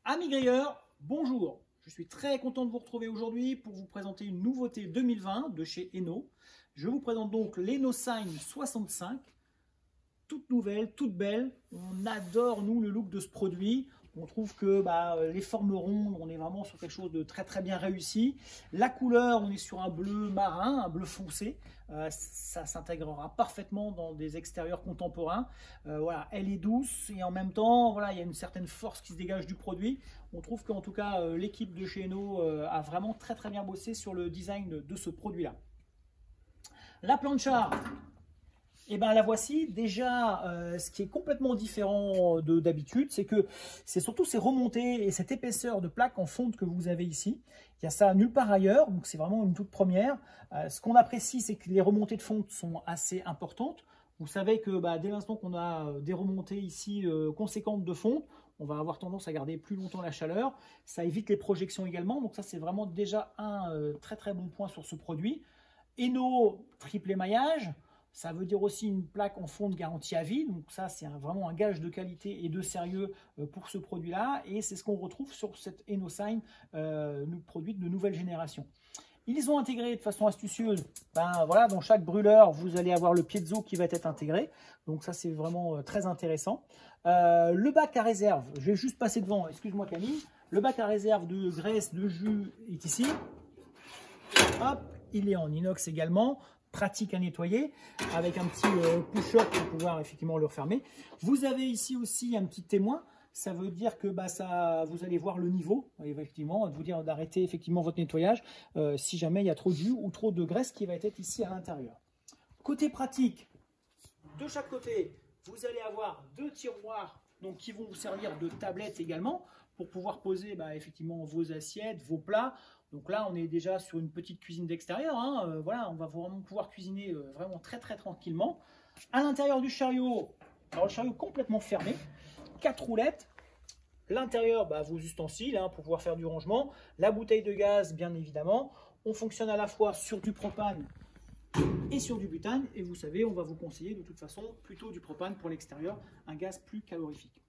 Amis grilleurs, bonjour. Je suis très content de vous retrouver aujourd'hui pour vous présenter une nouveauté 2020 de chez Eno. Je vous présente donc l'EnoSign 65, toute nouvelle, toute belle. On adore, nous, le look de ce produit. On trouve que les formes rondes, on est vraiment sur quelque chose de très bien réussi. La couleur, on est sur un bleu marin, un bleu foncé. Ça s'intégrera parfaitement dans des extérieurs contemporains. Voilà, elle est douce et en même temps, voilà, il y a une certaine force qui se dégage du produit. On trouve qu'en tout cas, l'équipe de chez Eno a vraiment très bien bossé sur le design de ce produit-là. La plancha. Et bien la voici. Déjà, ce qui est complètement différent d'habitude, c'est que c'est surtout ces remontées et cette épaisseur de plaque en fonte que vous avez ici. Il y a ça nulle part ailleurs, donc c'est vraiment une toute première. Ce qu'on apprécie, c'est que les remontées de fonte sont assez importantes. Vous savez que dès l'instant qu'on a des remontées ici conséquentes de fonte, on va avoir tendance à garder plus longtemps la chaleur. Ça évite les projections également, donc ça c'est vraiment déjà un très bon point sur ce produit. Eno triple émaillage. Ça veut dire aussi une plaque en fonte garantie à vie. Donc ça, c'est vraiment un gage de qualité et de sérieux pour ce produit-là. Et c'est ce qu'on retrouve sur cette EnoSign produit de nouvelle génération. Ils ont intégré de façon astucieuse, voilà, dans chaque brûleur, vous allez avoir le piezo qui va être intégré. Donc ça, c'est vraiment très intéressant. Le bac à réserve, je vais juste passer devant, excuse-moi Camille. Le bac à réserve de graisse, de jus est ici. Hop, il est en inox également. Pratique à nettoyer avec un petit push-up pour pouvoir effectivement le refermer. Vous avez ici aussi un petit témoin. Ça veut dire que vous allez voir le niveau, effectivement, de vous dire d'arrêter effectivement votre nettoyage si jamais il y a trop de jus ou trop de graisse qui va être ici à l'intérieur. Côté pratique, de chaque côté, vous allez avoir deux tiroirs donc, qui vont vous servir de tablette également pour pouvoir poser effectivement vos assiettes, vos plats. Donc là, on est déjà sur une petite cuisine d'extérieur. Voilà, on va vraiment pouvoir cuisiner vraiment très tranquillement. À l'intérieur du chariot, alors le chariot complètement fermé, 4 roulettes. L'intérieur, vos ustensiles pour pouvoir faire du rangement. La bouteille de gaz, bien évidemment. On fonctionne à la fois sur du propane et sur du butane. Et vous savez, on va vous conseiller de toute façon plutôt du propane pour l'extérieur, un gaz plus calorifique.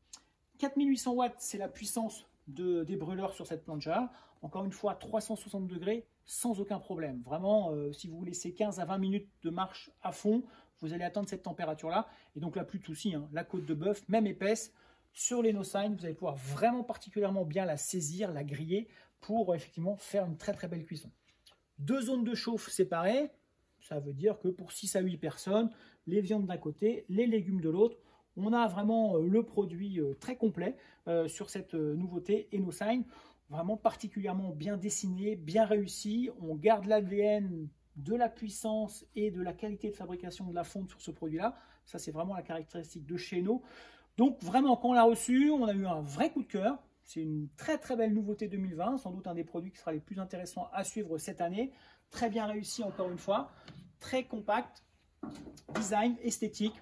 4800 watts, c'est la puissance des brûleurs sur cette plancha. Encore une fois, 360 degrés sans aucun problème. Vraiment, si vous laissez 15 à 20 minutes de marche à fond, vous allez atteindre cette température-là. Et donc là, plus de soucis, la côte de bœuf, même épaisse, sur l'EnoSign, vous allez pouvoir vraiment particulièrement bien la saisir, la griller pour effectivement faire une très belle cuisson. 2 zones de chauffe séparées, ça veut dire que pour 6 à 8 personnes, les viandes d'un côté, les légumes de l'autre. On a vraiment le produit très complet sur cette nouveauté EnoSign, vraiment particulièrement bien dessiné, bien réussi. On garde l'ADN de la puissance et de la qualité de fabrication de la fonte sur ce produit-là. Ça, c'est vraiment la caractéristique de chez Eno. Donc vraiment, quand on l'a reçu, on a eu un vrai coup de cœur. C'est une très belle nouveauté 2020, sans doute un des produits qui sera les plus intéressants à suivre cette année. Très bien réussi encore une fois, très compact, design, esthétique.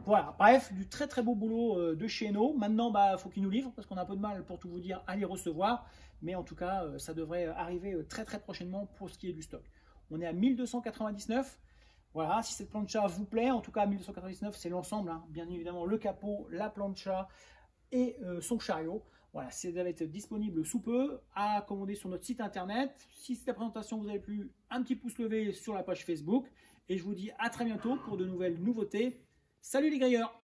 Voilà, bref, du très beau boulot de chez Eno. Maintenant, il faut qu'ils nous livrent parce qu'on a un peu de mal, pour tout vous dire, à les recevoir. Mais en tout cas, ça devrait arriver très prochainement pour ce qui est du stock. On est à 1299. Voilà, si cette plancha vous plaît, en tout cas 1299, c'est l'ensemble. Bien évidemment, le capot, la plancha et son chariot. Voilà, ça va être disponible sous peu à commander sur notre site internet. Si cette présentation vous a plu, un petit pouce levé sur la page Facebook. Et je vous dis à très bientôt pour de nouvelles nouveautés. Salut les grilleurs!